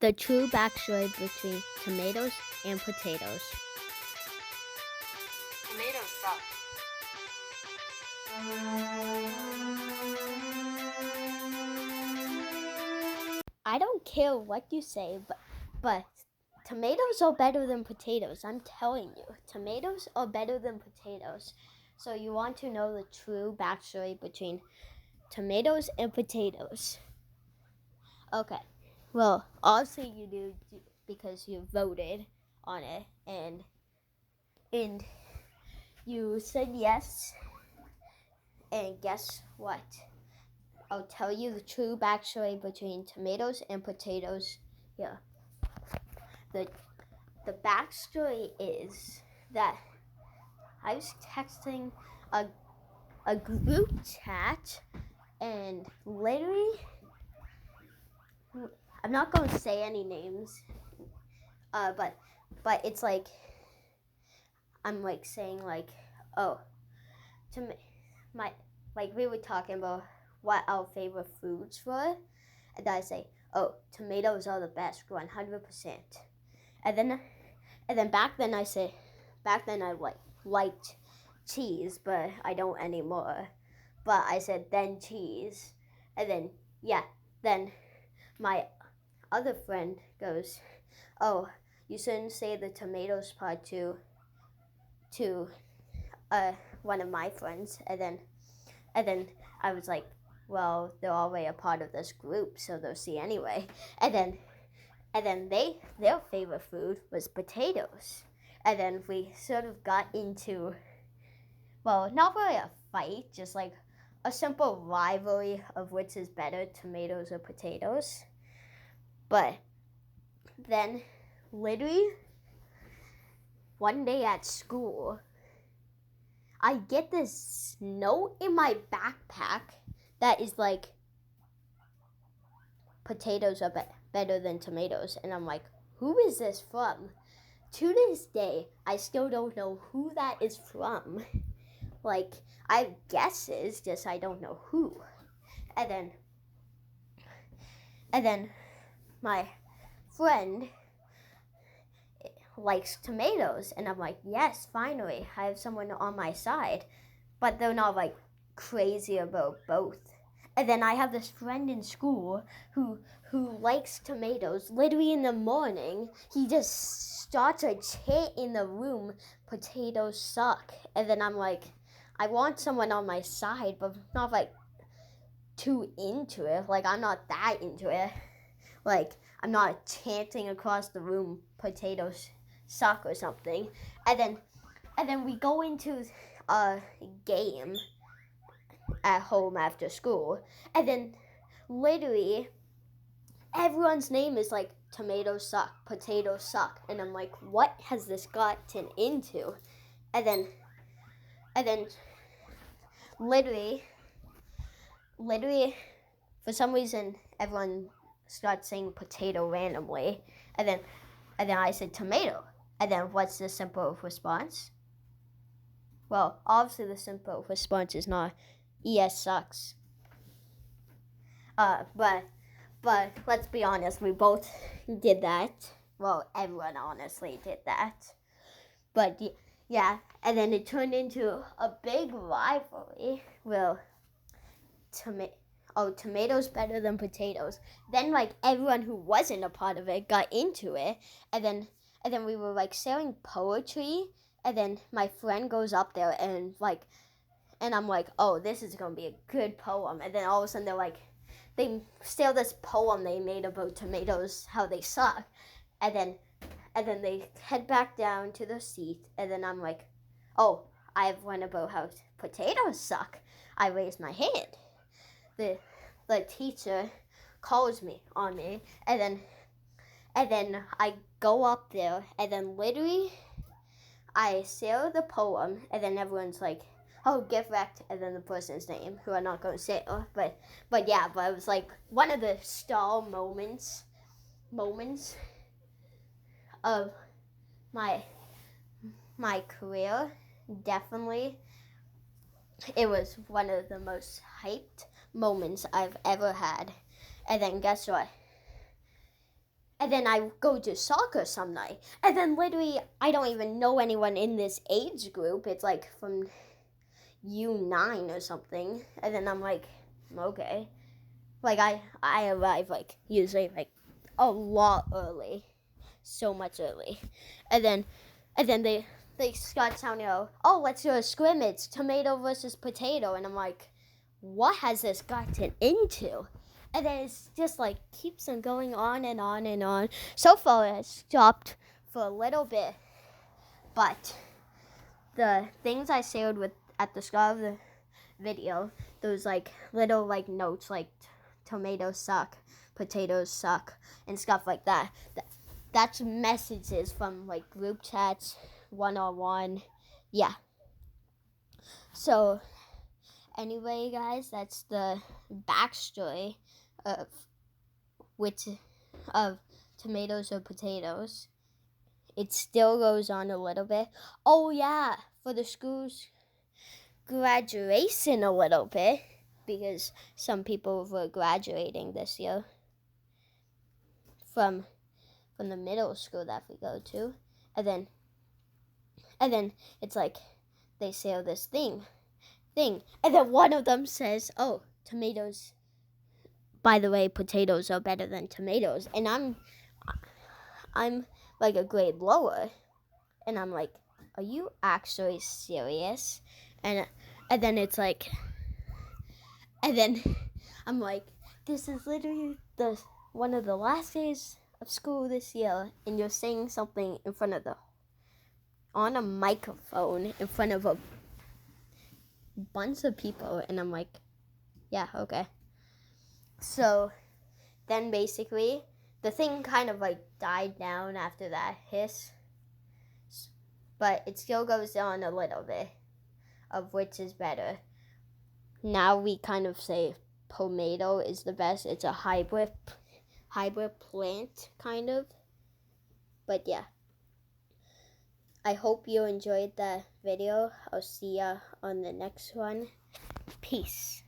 The true backstory between tomatoes and potatoes. Tomatoes suck. I don't care what you say, but tomatoes are better than potatoes. I'm telling you, tomatoes are better than potatoes. So you want to know the true backstory between tomatoes and potatoes. Okay. Well, obviously you do because you voted on it and you said yes. And guess what? I'll tell you the true backstory between tomatoes and potatoes here. The backstory is that I was texting a group chat and literally I'm not going to say any names, but it's like I'm like saying like, oh, to me, my like we were talking about what our favorite foods were, and I say, oh, tomatoes are the best, 100%. And then back then I liked cheese, but I don't anymore. But I said then cheese, and then my other friend goes, oh, you shouldn't say the tomatoes part to one of my friends, and then I was like, well, they're already a part of this group, so they'll see anyway. And then their favorite food was potatoes, and then we sort of got into, well, not really a fight, just like a simple rivalry of which is better, tomatoes or potatoes. But then literally one day at school, I get this note in my backpack that is like, potatoes are better than tomatoes. And I'm like, who is this from? To this day, I still don't know who that is from. Like, I have guesses, just I don't know who. And then my friend likes tomatoes, and I'm like, yes, finally, I have someone on my side. But they're not like crazy about both. And then I have this friend in school who likes tomatoes. Literally in the morning, he just starts a chant in the room, potatoes suck. And then I'm like, I want someone on my side, but not like too into it. Like, I'm not that into it. Like, I'm not chanting across the room, potatoes suck or something. And then we go into a game at home after school, and then literally everyone's name is like, tomatoes suck, potatoes suck, and I'm like, what has this gotten into? And then literally for some reason everyone starts saying potato randomly, and then I said tomato, and then what's the simple response? Well, obviously the simple response is not ES sucks. But let's be honest, we both did that. Well, everyone honestly did that. But yeah, and then it turned into a big rivalry. Well, tomatoes better than potatoes. Then like everyone who wasn't a part of it got into it, and then we were like sharing poetry, and then my friend goes up there and I'm like, oh, this is gonna be a good poem, and then all of a sudden they're like, they steal this poem they made about tomatoes, how they suck, and then they head back down to their seat, and then I'm like, oh, I have one about how potatoes suck. I raise my hand. The teacher calls me on me, and then I go up there, and then literally I say the poem, and then everyone's like, oh, get wrecked, and then the person's name, who I'm not going to say, but it was like one of the stall moments of my career. Definitely, it was one of the most hyped moments I've ever had. And then guess what? And then I go to soccer some night. And then literally, I don't even know anyone in this age group. It's like from U9 or something. And then I'm like, okay. Like, I arrive, like, usually, like, a lot early. So much early. And then they start telling you, oh, let's do a scrimmage, tomato versus potato. And I'm like, what has this gotten into? And then it's just like keeps on going on and on and on. So far, it stopped for a little bit, but the things I shared with at the start of the video, those like little like notes like tomatoes suck, potatoes suck, and stuff like that. That's messages from like group chats, one-on-one, yeah. So anyway, guys, that's the backstory of tomatoes or potatoes. It still goes on a little bit. Oh yeah, for the school's graduation a little bit, because some people were graduating this year from the middle school that we go to, and then it's like they say this thing, and then one of them says, "Oh, tomatoes. By the way, potatoes are better than tomatoes," and I'm like a grade lower, and I'm like, "Are you actually serious?" And then it's like, and then I'm like, "This is literally one of the last days of school this year, and you're saying something in front of on a microphone in front of a bunch of people," and I'm like, "Yeah, okay." So then basically the thing kind of like died down after that hiss, but it still goes on a little bit of which is better. Now we kind of say tomato is the best. It's a hybrid plant kind of. But yeah, I hope you enjoyed the video. I'll see ya on the next one. Peace.